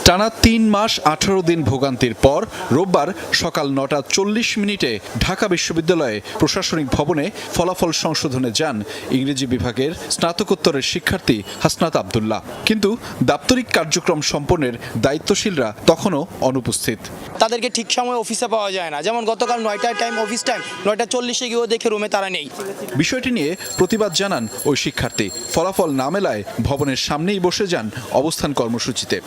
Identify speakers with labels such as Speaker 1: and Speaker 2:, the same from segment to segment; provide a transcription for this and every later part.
Speaker 1: টানা ৩ মাস ১৮ দিন ভোগান্তির পর রোববার সকাল ৯টা ৪০ ঢাকা বিশ্ববিদ্যালয়ে প্রশাসনিক ভবনে ফলাফল সংশোধনে যান ইংরেজি বিভাগের স্নাতকোত্তরের শিক্ষার্থী হাসনাত আব্দুল্লাহ। কিন্তু দাপ্তরিক কার্যক্রম সম্পন্নের দায়িত্বশীলরা তখনও অনুপস্থিত।
Speaker 2: তাদেরকে ঠিক সময় অফিসে পাওয়া যায় না। যেমন গতকাল ৯টার টাইম, অফিস টাইম ৯টা ৪০ গিয়েও দেখে রুমে তারা নেই।
Speaker 1: বিষয়টি নিয়ে প্রতিবাদ জানান ওই শিক্ষার্থী। ফলাফল না মেলায় ভবনের সামনেই বসে যান অবস্থান কর্মসূচিতে।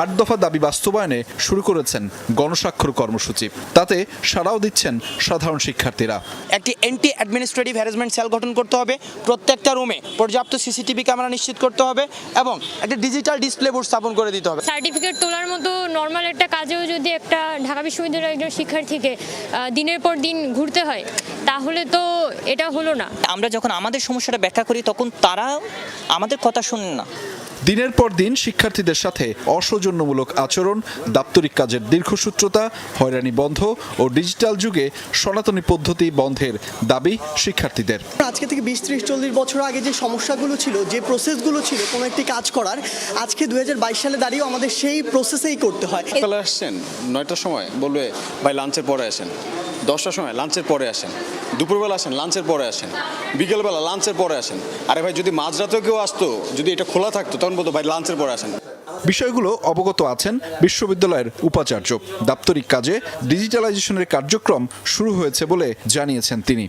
Speaker 1: ৮ দফা দাবি বাস্তবায়নে শুরু করেছেন গণস্বাক্ষর কর্মসূচি। তাতে সাড়াও দিচ্ছেন সাধারণ শিক্ষার্থীরা।
Speaker 2: একটি অ্যান্টি অ্যাডমিনিস্ট্রেটিভ হ্যারাসমেন্ট সেল গঠন করতে হবে, প্রত্যেকটা রুমে পর্যাপ্ত সিসিটিভি ক্যামেরা নিশ্চিত করতে হবে এবং একটা ডিজিটাল ডিসপ্লে বোর্ড স্থাপন করে দিতে হবে।
Speaker 3: সার্টিফিকেট তোলার মতো নর্মাল একটা কাজেও যদি একটা ঢাকা বিশ্ববিদ্যালয়ের একজন শিক্ষার্থীকে দিনের পর দিন ঘুরতে হয়, তাহলে তো এটা হলো না।
Speaker 4: আমরা যখন আমাদের সমস্যাটা ব্যাখ্যা করি তখন তারা আমাদের কথা শুনেন না।
Speaker 1: দিনের পর দিন শিক্ষার্থীদের সাথে অসৌজন্যমূলক আচরণ, দাপ্তরিক কাজের দীর্ঘসূত্রতা, হয়রানি বন্ধ ও ডিজিটাল যুগে সনাতনী পদ্ধতি বন্ধের দাবি শিক্ষার্থীদের।
Speaker 5: আজকে থেকে ২০, ৩০, ৪০ বছর আগে যে সমস্যাগুলো ছিল, যে প্রসেসগুলো ছিল কোনো একটি কাজ করার, আজকে ২০২২ সালে দাঁড়িয়েও আমাদের সেই প্রসেসেই করতে হয়।
Speaker 6: সকালে আসছেন ৯টার সময়, বলবে ভাই লাঞ্চের পরে আসেন। 10টার সময় লাঞ্চের পরে আসেন। দুপুরবেলা আসেন, লাঞ্চের পরে আসেন। বিকেলবেলা লাঞ্চের পরে আসেন। আরে ভাই, যদি মাঝরাতেও কেউ আসতো, যদি এটা খোলা থাকতো, তখন বলতো ভাই লাঞ্চের পরে আসেন।
Speaker 1: বিষয়গুলো অবগত আছেন বিশ্ববিদ্যালয়ের উপাচার্য। দাপ্তরিক কাজে ডিজিটালাইজেশনের কার্যক্রম শুরু হয়েছে বলে জানিয়েছেন তিনি।